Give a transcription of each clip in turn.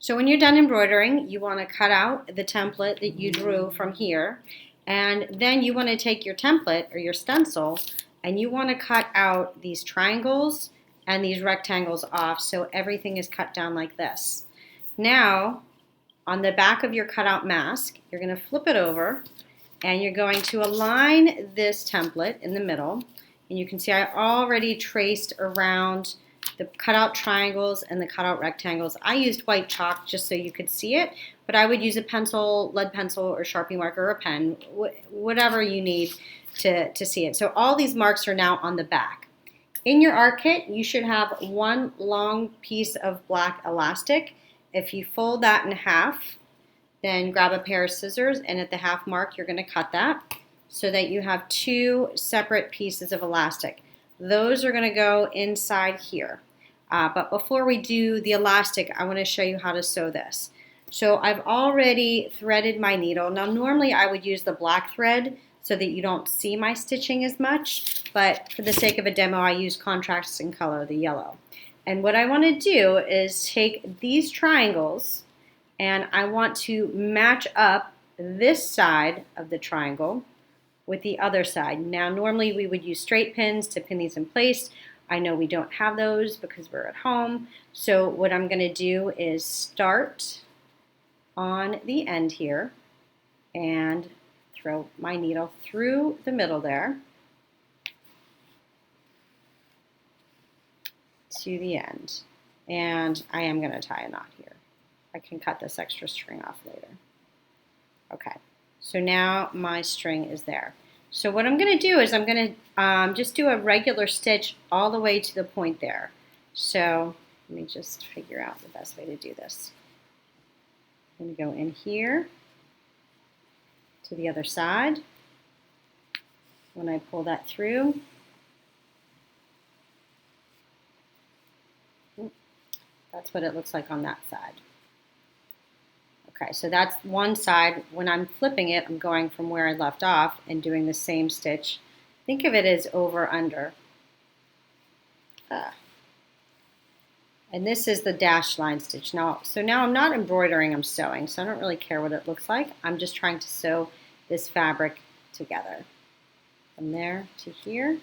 So when you're done embroidering, you want to cut out the template that you drew from here, and then you want to take your template or your stencil and you want to cut out these triangles and these rectangles off so everything is cut down like this. Now, on the back of your cutout mask, you're going to flip it over and you're going to align this template in the middle. And you can see I already traced around the cutout triangles and the cutout rectangles. I used white chalk just so you could see it, but I would use a pencil, lead pencil, or Sharpie marker, or a pen, whatever you need to see it. So all these marks are now on the back. In your art kit, you should have one long piece of black elastic. If you fold that in half, then grab a pair of scissors, and at the half mark, you're going to cut that so that you have two separate pieces of elastic. Those are going to go inside here. But before we do the elastic, I want to show you how to sew this. So I've already threaded my needle. Now normally I would use the black thread so that you don't see my stitching as much, but for the sake of a demo, I use contrasting color, the yellow. And what I want to do is take these triangles and I want to match up this side of the triangle with the other side. Now normally we would use straight pins to pin these in place. I know we don't have those because we're at home. So what I'm going to do is start on the end here and throw my needle through the middle there to the end. And I am going to tie a knot here. I can cut this extra string off later. Okay, so now my string is there. So what I'm going to do is I'm going to just do a regular stitch all the way to the point there. So let me just figure out the best way to do this. I'm going to go in here to the other side. When I pull that through, that's what it looks like on that side. Okay, so that's one side. When I'm flipping it, I'm going from where I left off and doing the same stitch. Think of it as over under. And this is the dashed line stitch. Now I'm not embroidering, I'm sewing, so I don't really care what it looks like. I'm just trying to sew this fabric together. From there to here.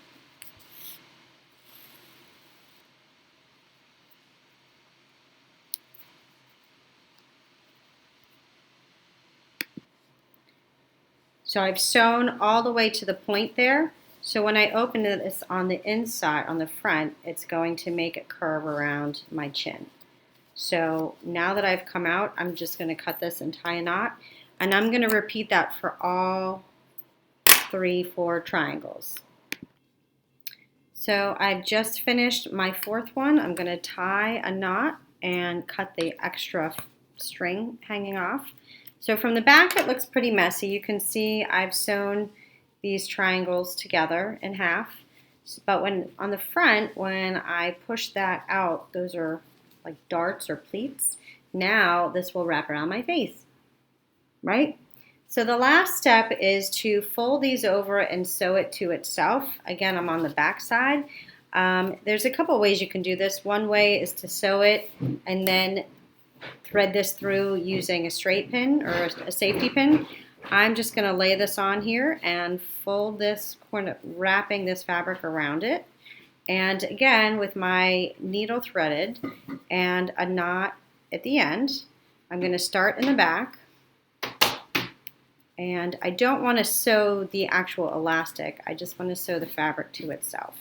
So I've sewn all the way to the point there. So when I open it, it's on the inside, on the front, it's going to make it curve around my chin. So now that I've come out, I'm just going to cut this and tie a knot. And I'm going to repeat that for all 4 triangles. So I've just finished my 4th one. I'm going to tie a knot and cut the extra string hanging off. So from the back it looks pretty messy. You can see I've sewn these triangles together in half. But on the front, when I push that out, those are like darts or pleats. Now this will wrap around my face, right? So the last step is to fold these over and sew it to itself. Again, I'm on the back side. There's a couple ways you can do this. One way is to sew it and then thread this through using a straight pin or a safety pin. I'm just going to lay this on here and fold this corner, wrapping this fabric around it. And again, with my needle threaded and a knot at the end, I'm going to start in the back. And I don't want to sew the actual elastic. I just want to sew the fabric to itself.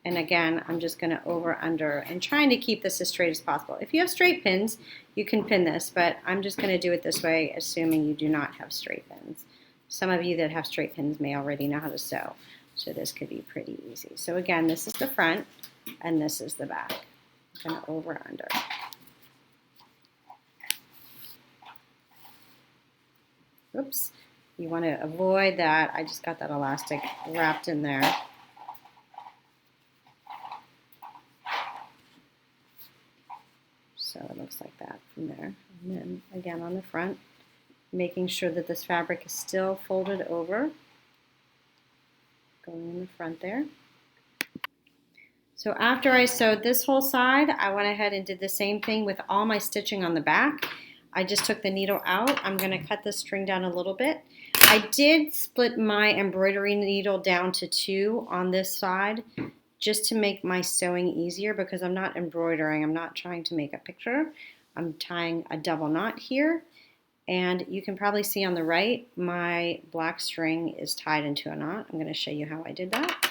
And again, I'm just going to over, under, and trying to keep this as straight as possible. If you have straight pins, you can pin this, but I'm just going to do it this way, assuming you do not have straight pins. Some of you that have straight pins may already know how to sew, so this could be pretty easy. So again, this is the front, and this is the back. I'm going to over, under. Oops, you want to avoid that. I just got that elastic wrapped in there. So it looks like that from there. And then again on the front, making sure that this fabric is still folded over, going in the front there. So after I sewed this whole side, I went ahead and did the same thing with all my stitching on the back. I just took the needle out. I'm gonna cut the string down a little bit. I did split my embroidery needle down to 2 on this side just to make my sewing easier because I'm not embroidering. I'm not trying to make a picture. I'm tying a double knot here. And you can probably see on the right, my black string is tied into a knot. I'm gonna show you how I did that.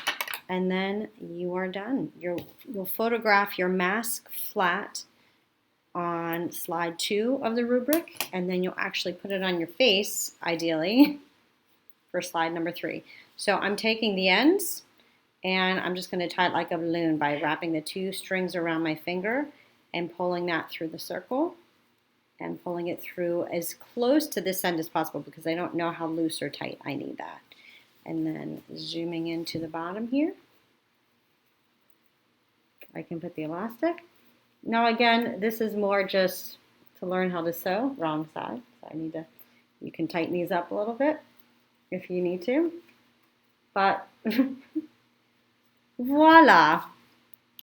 And then you are done. You'll photograph your mask flat on slide 2 of the rubric, and then you'll actually put it on your face, ideally, for slide number 3. So I'm taking the ends, and I'm just going to tie it like a balloon by wrapping the 2 strings around my finger and pulling that through the circle and pulling it through as close to this end as possible because I don't know how loose or tight I need that. And then zooming into the bottom here, I can put the elastic. Now again, this is more just to learn how to sew, wrong side. So you can tighten these up a little bit if you need to. But voila,